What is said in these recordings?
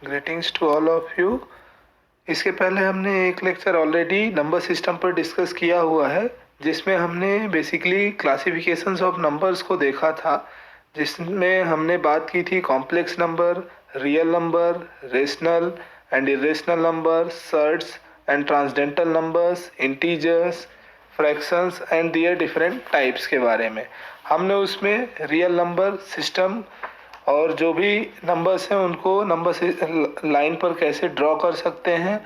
Greetings to all of you. इसके पहले हमने एक लेक्चर ऑलरेडी नंबर सिस्टम पर डिस्कस किया हुआ है, जिसमें हमने बेसिकली क्लासिफिकेशंस ऑफ नंबर्स को देखा था, जिसमें हमने बात की थी complex number, real number, rational and irrational number, surds and transcendental numbers, integers, fractions and their different types के बारे में। हमने उसमें रियल नंबर सिस्टम और जो भी नंबर्स हैं उनको नंबर से लाइन पर कैसे ड्रॉ कर सकते हैं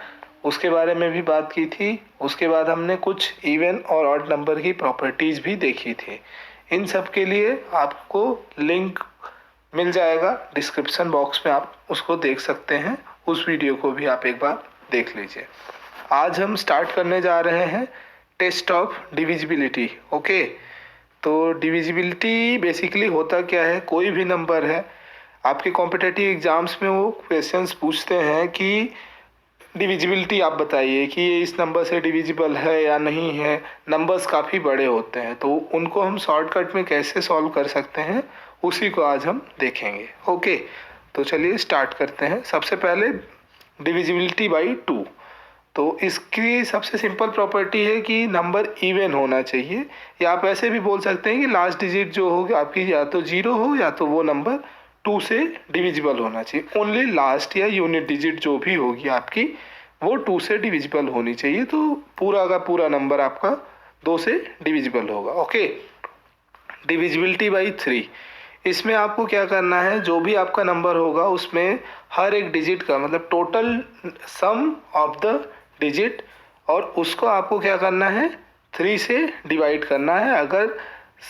उसके बारे में भी बात की थी। उसके बाद हमने कुछ इवन और ऑड नंबर की प्रॉपर्टीज़ भी देखी थी। इन सब के लिए आपको लिंक मिल जाएगा डिस्क्रिप्शन बॉक्स में, आप उसको देख सकते हैं। उस वीडियो को भी आप एक बार देख लीजिए। आज हम स्टार्ट करने जा रहे हैं टेस्ट ऑफ डिविजिबिलिटी। ओके, तो डिविजिबिलिटी बेसिकली होता क्या है, कोई भी नंबर है, आपके कॉम्पिटिटिव एग्जाम्स में वो क्वेश्चंस पूछते हैं कि डिविजिबिलिटी आप बताइए कि ये इस नंबर से डिविजिबल है या नहीं है। नंबर्स काफ़ी बड़े होते हैं, तो उनको हम शॉर्टकट में कैसे सॉल्व कर सकते हैं उसी को आज हम देखेंगे। ओके, तो चलिए स्टार्ट करते हैं। सबसे पहले डिविजिबिलिटी बाई 2। तो इसकी सबसे सिंपल प्रॉपर्टी है कि नंबर इवन होना चाहिए, या आप ऐसे भी बोल सकते हैं कि लास्ट डिजिट जो होगी आपकी या तो 0 हो या तो वो नंबर 2 से डिविजिबल होना चाहिए। ओनली लास्ट या यूनिट डिजिट जो भी होगी आपकी वो 2 से डिविजिबल होनी चाहिए, तो पूरा का पूरा नंबर आपका 2 से डिविजिबल होगा। Okay, divisibility by 3। इसमें आपको क्या करना है, जो भी आपका नंबर होगा उसमें हर एक डिजिट का मतलब total sum of the digit, और उसको आपको क्या करना है 3 से डिवाइड करना है। अगर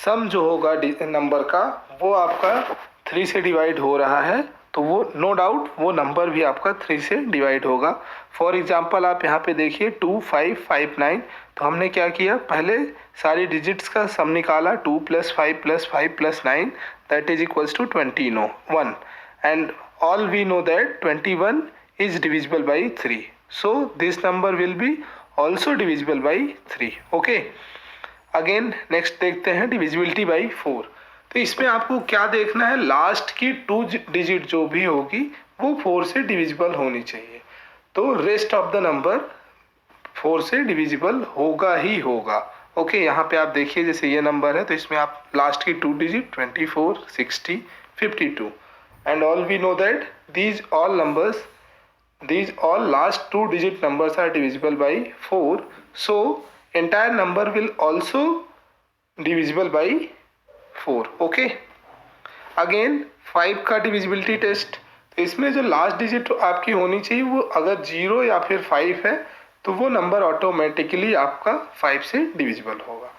सम जो होगा नंबर का वो आपका 3 से डिवाइड हो रहा है तो वो नो डाउट वो नंबर भी आपका 3 से डिवाइड होगा। फॉर एग्जांपल आप यहाँ पे देखिए 2, 5, 5, 9। तो हमने क्या किया, पहले सारी डिजिट्स का सम निकाला, 2 + 5 + 5 + 9 that is equals to 21, and all we know that 21 is divisible by 3, so this number will be also divisible by 3. okay, again next देखते हैं divisibility by 4। तो इसमें आपको क्या देखना है, लास्ट की 2 डिजिट जो भी होगी वो 4 से डिविजिबल होनी चाहिए। तो रेस्ट ऑफ द नंबर 4 से डिविजिबल होगा ही होगा। ओके, यहाँ पे आप देखिए जैसे ये नंबर है तो इसमें आप लास्ट की 2 digit 24, 60, 52, and all we know that these all last 2 digit numbers are divisible by 4, so entire number will also divisible by 4. okay, again 5 का divisibility test। तो इसमें जो लास्ट डिजिट आपकी होनी चाहिए वो अगर 0 या फिर 5 है तो वो नंबर ऑटोमेटिकली आपका 5 से डिविजिबल होगा।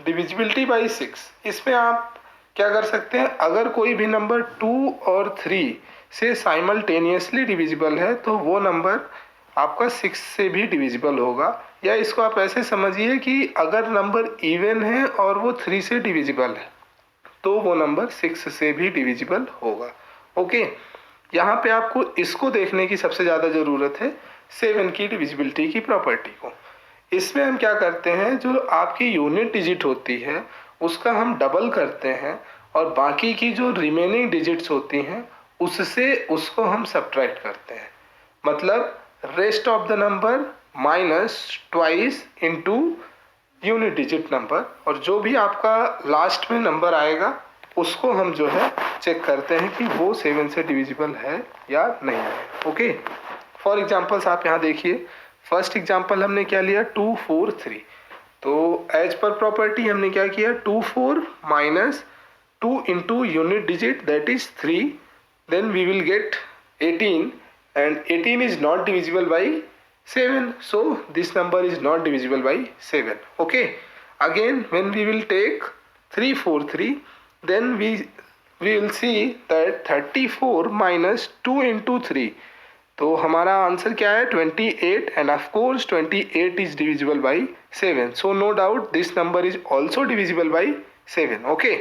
डिविजिबिलिटी बाई 6, इसमें आप क्या कर सकते हैं, अगर कोई भी नंबर 2 और 3 से साइमल्टेनियसली डिविजिबल है तो वो नंबर आपका 6 से भी डिविजिबल होगा। या इसको आप ऐसे समझिए कि अगर नंबर इवन है और वो 3 से डिविजिबल है तो वो नंबर 6 से भी डिविजिबल होगा। ओके, यहाँ पे आपको इसको देखने की सबसे ज़्यादा ज़रूरत है 7 की डिविजिबिलिटी की प्रॉपर्टी को। इसमें हम क्या करते हैं, जो आपकी यूनिट डिजिट होती है उसका हम डबल करते हैं और बाकी की जो रिमेनिंग डिजिट्स होती हैं उससे उसको हम सब्ट्रैक्ट करते हैं। मतलब rest of the number minus twice into unit digit number, और जो भी आपका लास्ट में नंबर आएगा उसको हम जो है चेक करते हैं कि वो 7 से डिविजिबल है या नहीं है। ओके, फॉर एग्जांपल्स आप यहाँ देखिए। फर्स्ट एग्जांपल हमने क्या लिया, 2, 4, 3। तो एज पर प्रॉपर्टी हमने क्या किया, 2, 4 minus 2 into unit digit that is 3, then we will get 18, and 18 is not divisible by 7, so this number is not divisible by 7. okay, again when we will take 3, 4, 3, then we will see that 34 minus 2 into 3, तो हमारा answer क्या है 28, and of course 28 is divisible by 7, so no doubt this number is also divisible by 7। Okay,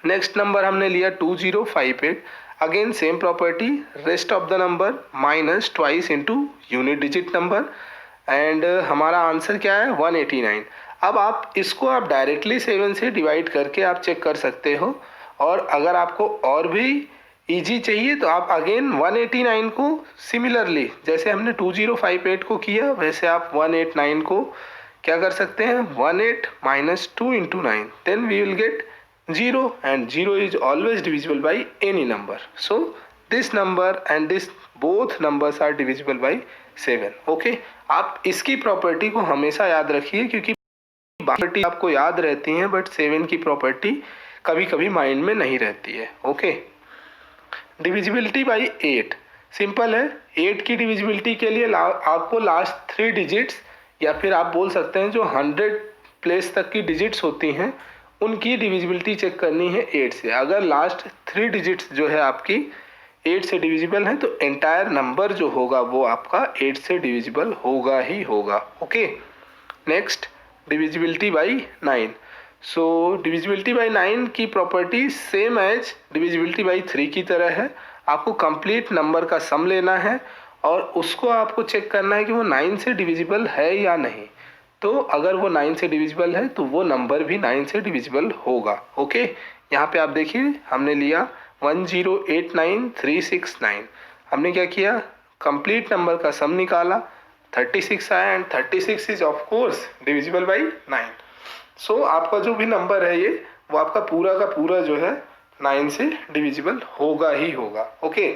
next number हमने लिया 2058। Again same property, rest of the number minus twice into unit digit number, and हमारा answer क्या है 189। अब आप इसको आप directly 7 से डिवाइड करके आप चेक कर सकते हो, और अगर आपको और भी इजी चाहिए तो आप अगेन 189 को सिमिलरली जैसे हमने 2058 को किया वैसे आप 189 को क्या कर सकते हैं 18 minus 2 into 9 then we will get 0 and 0 is always divisible by any number. So this number and this both numbers are divisible by 7. Okay, आप इसकी प्रॉपर्टी को हमेशा याद रखिए क्योंकि प्रॉपर्टी आपको याद रहती हैं बट 7 की प्रॉपर्टी कभी कभी माइंड में नहीं रहती है. ओके, डिविजिबिलिटी बाई 8 सिंपल है. 8 की डिविजिबिलिटी के लिए आपको लास्ट 3 डिजिट्स या फिर आप बोल सकते हैं जो 100 प्लेस तक की डिजिट्स होती हैं उनकी डिविजिबिलिटी चेक करनी है 8 से. अगर लास्ट 3 डिजिट्स जो है आपकी 8 से डिविजिबल है तो एंटायर नंबर जो होगा वो आपका 8 से डिविजिबल होगा ही होगा. Okay, next divisibility by 9. So divisibility by 9 की property same as divisibility by 3 की तरह है. आपको कंप्लीट नंबर का सम लेना है और उसको आपको चेक करना है कि वो 9 से डिविजिबल है या नहीं. तो अगर वो 9 से डिविजिबल है तो वो नंबर भी 9 से डिविजिबल होगा. ओके, यहाँ पे आप देखिए हमने लिया 1089369. हमने क्या किया कंप्लीट नंबर का सम निकाला 36 आया and 36 is of course divisible by 9. सो आपका जो भी नंबर है ये वो आपका पूरा का पूरा जो है 9 से डिविजिबल होगा ही होगा. ओके,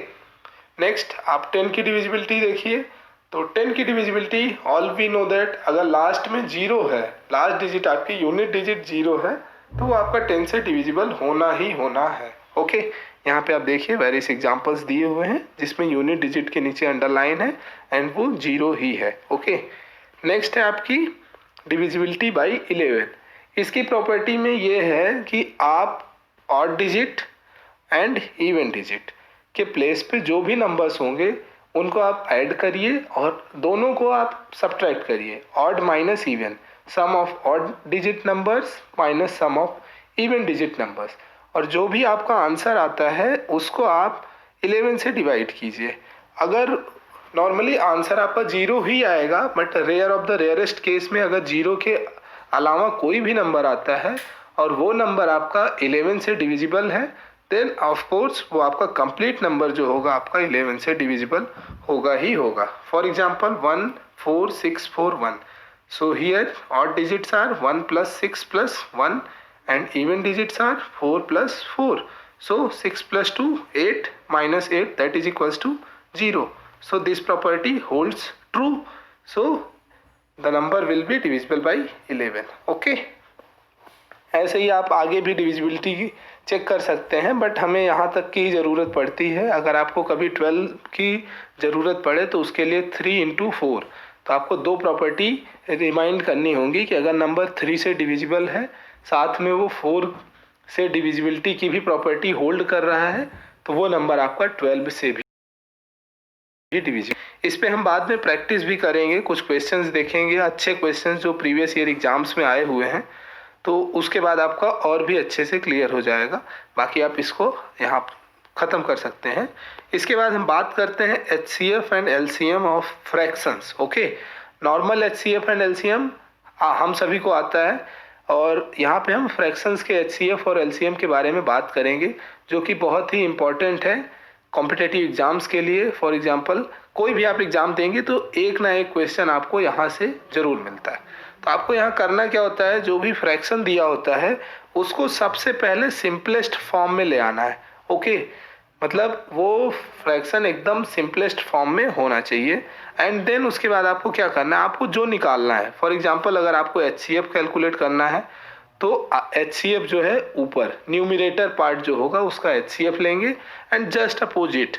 नेक्स्ट आप 10 की डिविजिबिलिटी देखिए. तो 10 की divisibility all we know that अगर लास्ट में 0 है, लास्ट डिजिट आपकी यूनिट डिजिट 0 है तो वो आपका 10 से डिविजिबल होना ही होना है. ओके, यहाँ पे आप देखिए वेरियस एग्जांपल्स दिए हुए हैं जिसमें यूनिट डिजिट के नीचे अंडरलाइन है एंड वो 0 ही है. ओके, नेक्स्ट है आपकी डिविजिबिलिटी बाई 11. इसकी प्रॉपर्टी में ये है कि आप odd digit and even digit के प्लेस पे जो भी नंबर्स होंगे उनको आप ऐड करिए और दोनों को आप सब्ट्रैक्ट करिए. Odd minus even, sum of odd digit numbers minus sum of even digit numbers, और जो भी आपका आंसर आता है उसको आप 11 से डिवाइड कीजिए. अगर नॉर्मली आंसर आपका 0 ही आएगा but rare of the rarest case में अगर 0 के अलावा कोई भी नंबर आता है और वो नंबर आपका 11 से डिविजिबल है देन ऑफ कोर्स वो आपका कंप्लीट नंबर जो होगा आपका 11 से डिविजिबल होगा ही होगा. For example 14641. So here odd digits are 1 plus 6 plus 1 and even digits are 4 plus 4. So 6 plus 2 8 minus 8 that is equals to 0. So this property holds true. So the number will be divisible by 11. Okay. ऐसे ही आप आगे भी divisibility check कर सकते हैं but हमें यहाँ तक की ज़रूरत पड़ती है. अगर आपको कभी 12 की ज़रूरत पड़े तो उसके लिए 3 into 4. तो आपको दो प्रॉपर्टी रिमाइंड करनी होंगी कि अगर नंबर 3 से डिविजिबल है साथ में वो 4 से डिविजिबिलिटी की भी प्रॉपर्टी होल्ड कर रहा है तो वो नंबर आपका 12 से भी डिविजिबल. इस पे हम बाद में प्रैक्टिस भी करेंगे, कुछ क्वेश्चंस देखेंगे, अच्छे क्वेश्चंस जो प्रीवियस ईयर एग्जाम्स में आए हुए हैं तो उसके बाद आपका और भी अच्छे से क्लियर हो जाएगा. बाकी आप इसको यहाँ ख़त्म कर सकते हैं. इसके बाद हम बात करते हैं HCF and LCM of fractions. Okay, normal HCF and LCM हम सभी को आता है और यहाँ पे हम फ्रैक्शंस के HCF और LCM के बारे में बात करेंगे जो कि बहुत ही इम्पॉर्टेंट है कॉम्पिटेटिव एग्जाम्स के लिए. फॉर एग्जांपल कोई भी आप एग्ज़ाम देंगे तो एक ना एक क्वेश्चन आपको यहाँ से ज़रूर मिलता है. तो आपको यहाँ करना क्या होता है, जो भी फ्रैक्शन दिया होता है उसको सबसे पहले सिंपलेस्ट फॉर्म में ले आना है. ओके, मतलब वो फ्रैक्शन एकदम सिंपलेस्ट फॉर्म में होना चाहिए एंड देन उसके बाद आपको क्या करना है, आपको जो निकालना है. फॉर एग्जांपल अगर आपको HCF कैलकुलेट करना है तो HCF जो है ऊपर न्यूमिरेटर पार्ट जो होगा उसका HCF लेंगे एंड जस्ट अपोजिट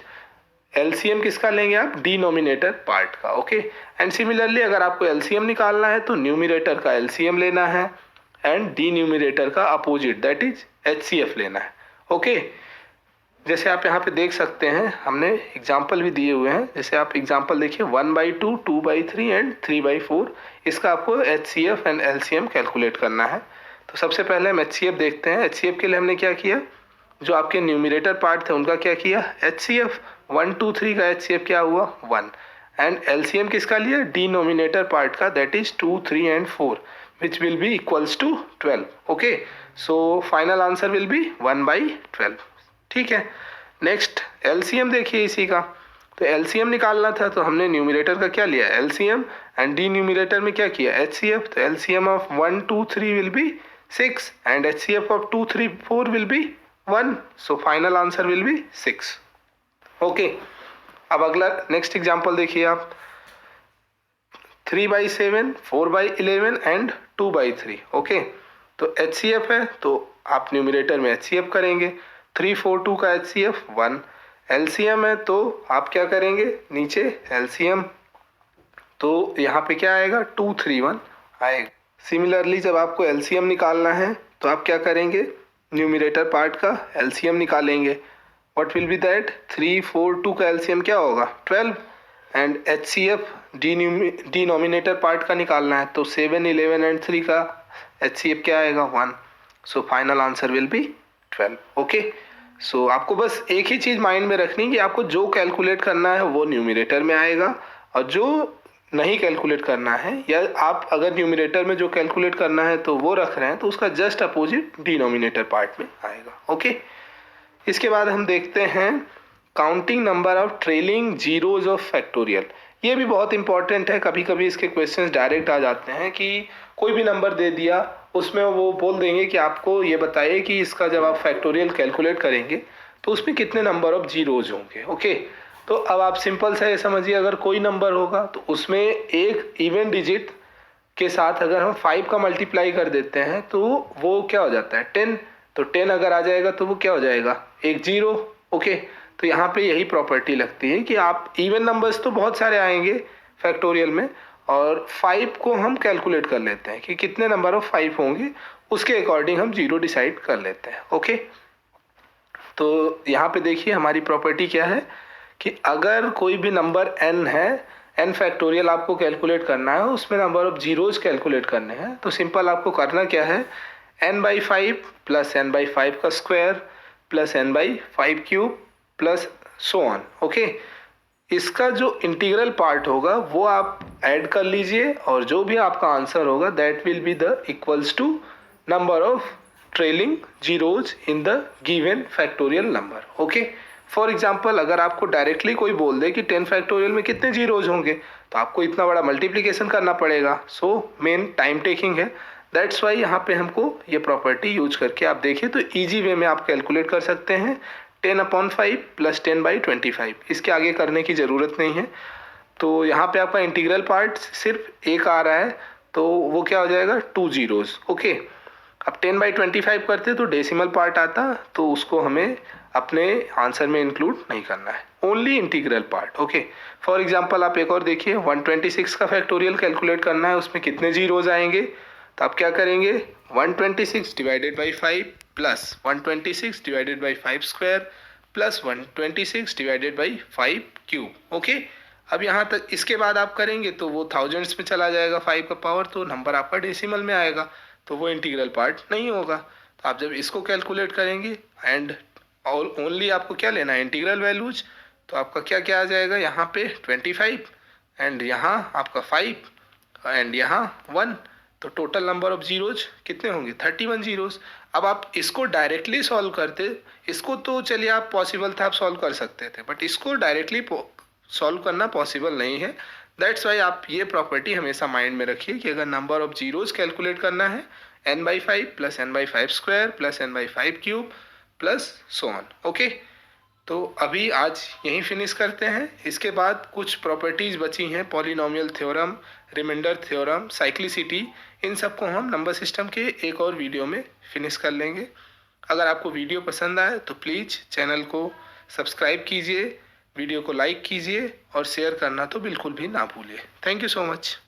LCM किसका लेंगे आप, डिनोमिनेटर पार्ट का. ओके, एंड सिमिलरली अगर आपको LCM निकालना है तो न्यूमिरेटर का LCM लेना है एंड डिन्यूमिरेटर का अपोजिट दैट इज HCF लेना है. ओके, जैसे आप यहाँ पे देख सकते हैं हमने एग्जाम्पल भी दिए हुए हैं. जैसे आप एग्जाम्पल देखिए 1/2, 2/3 एंड 3/4. इसका आपको HCF एंड LCM कैलकुलेट करना है. तो सबसे पहले हम HCF देखते हैं. HCF के लिए हमने क्या किया, जो आपके न्यूमिरेटर पार्ट थे उनका क्या किया HCF. 1 2 3 का HCF क्या हुआ 1 एंड LCM किसका लिया, डिनोमिनेटर पार्ट का that is 2 3 and 4 which will be equals to 12. Okay, so final answer will be 1/12. ठीक है. नेक्स्ट एलसीएम देखिए इसी का, तो एलसीएम निकालना था तो हमने न्यूमरेटर का क्या लिया एलसीएम एंड डिन्यूमरेटर में क्या किया एचसीएफ, तो LCM of 1 2 3 will be 6 and HCF of 2 3 4 will be 1, so final answer will B 6। Okay, अब अगला नेक्स्ट एग्जांपल देखिए आप, 3/7, 4/11 एंड 2/3। ओके, तो एचसीएफ है तो आप न्यूमरेटर में एचसीएफ करेंगे, 3 4 2 का एचसीएफ 1, एलसीएम है तो आप क्या करेंगे नीचे एलसीएम, तो यहाँ पे क्या आएगा 2 3 1 आएगा। सिमिलरली जब आपको एलसीएम निकालना है तो आप क्या करेंगे न्यूमरेटर पार्ट का एलसीएम निकालेंगे, व्हाट विल बी दैट 3 4 2 का एलसीएम क्या होगा 12 एंड एचसीएफ डिनोमिनेटर पार्ट का निकालना है तो 7 11 एंड 3 का एचसीएफ क्या आएगा 1, so final answer will be 12। Okay, so आपको बस एक ही चीज़ माइंड में रखनी कि आपको जो कैलकुलेट करना है वो न्यूमरेटर में आएगा और जो नहीं कैलकुलेट करना है या आप अगर न्यूमरेटर में जो कैलकुलेट करना है तो वो रख रहे हैं तो उसका जस्ट अपोजिट डिनोमिनेटर पार्ट में आएगा। ओके, इसके बाद हम देखते हैं counting number of trailing zeros of factorial. ये भी बहुत इंपॉर्टेंट है, कभी कभी इसके क्वेश्चंस डायरेक्ट आ जाते हैं कि कोई भी नंबर दे दिया उसमें वो बोल देंगे कि आपको ये बताइए कि इसका जब आप फैक्टोरियल कैलकुलेट करेंगे तो उसमें कितने नंबर ऑफ जीरोज होंगे। ओके, तो अब आप सिंपल सा ये समझिए अगर कोई नंबर होगा तो उसमें एक इवन डिजिट के साथ अगर हम 5 का मल्टीप्लाई कर देते हैं तो वो क्या हो जाता है 10, तो 10 अगर आ जाएगा तो वो क्या हो जाएगा एक जीरो। ओके, तो यहाँ पे यही प्रॉपर्टी लगती है कि आप इवन नंबर्स तो बहुत सारे आएंगे फैक्टोरियल में और 5 को हम कैलकुलेट कर लेते हैं कि कितने नंबर ऑफ 5 होंगे, उसके अकॉर्डिंग हम जीरो डिसाइड कर लेते हैं। ओके, तो यहाँ पे देखिए हमारी प्रॉपर्टी क्या है कि अगर कोई भी नंबर n है, n फैक्टोरियल आपको कैलकुलेट करना है, उसमें नंबर ऑफ जीरोज कैलकुलेट करने हैं, तो सिंपल आपको करना क्या है n/5 प्लस n/5 का square plus n/5 cube plus so on. Okay, इसका जो इंटीग्रल पार्ट होगा वो आप ऐड कर लीजिए और जो भी आपका आंसर होगा that will be the equals to number of trailing zeros in the given factorial number. Okay, for example अगर आपको डायरेक्टली कोई बोल दे कि 10 फैक्टोरियल में कितने जीरोज होंगे तो आपको इतना बड़ा मल्टीप्लिकेशन करना पड़ेगा, सो मेन टाइम टेकिंग है, दैट्स वाई यहाँ पे हमको ये प्रॉपर्टी यूज करके आप देखिए तो इजी वे में आप कैलकुलेट कर सकते हैं 10/5 प्लस 10/25, इसके आगे करने की ज़रूरत नहीं है। तो यहाँ पे आपका इंटीग्रल पार्ट सिर्फ एक आ रहा है तो वो क्या हो जाएगा 2 जीरोज। ओके, अब 10/25 करते तो डेसिमल पार्ट आता तो उसको हमें अपने आंसर में इंक्लूड नहीं करना है, only integral part. Okay, for example आप एक और देखिए 126 का फैक्टोरियल कैलकुलेट करना है, उसमें कितने जीरोज आएंगे, तो आप क्या करेंगे 126 divided by 5 plus 126 divided by 5 square plus 126 divided by 5 cube. Okay, अब यहाँ तक इसके बाद आप करेंगे तो वो थाउजेंड्स में चला जाएगा 5 का पावर, तो नंबर आपका डेसिमल में आएगा तो वो इंटीग्रल पार्ट नहीं होगा। तो आप जब इसको कैलकुलेट करेंगे एंड और ओनली आपको क्या लेना है इंटीग्रल वैल्यूज, तो आपका क्या क्या आ जाएगा यहाँ पे 25 एंड यहाँ आपका 5 एंड यहाँ 1, तो टोटल नंबर ऑफ जीरोज कितने होंगे 31 जीरोज। अब आप इसको डायरेक्टली सॉल्व करते, इसको तो चलिए आप पॉसिबल था आप सॉल्व कर सकते थे, बट इसको डायरेक्टली सॉल्व करना पॉसिबल नहीं है, दैट्स वाई आप ये प्रॉपर्टी हमेशा माइंड में रखिए कि अगर नंबर ऑफ जीरोज कैलकुलेट करना है n/5 plus n/5 square plus n/5 cube plus so on. Okay, तो अभी आज यहीं फिनिश करते हैं, इसके बाद कुछ प्रॉपर्टीज बची हैं polynomial theorem, remainder theorem, cyclicity, इन सब को हम नंबर सिस्टम के एक और वीडियो में फिनिश कर लेंगे। अगर आपको वीडियो पसंद आए तो प्लीज़ चैनल को सब्सक्राइब कीजिए, वीडियो को लाइक कीजिए और शेयर करना तो बिल्कुल भी ना भूलिए। Thank you so much.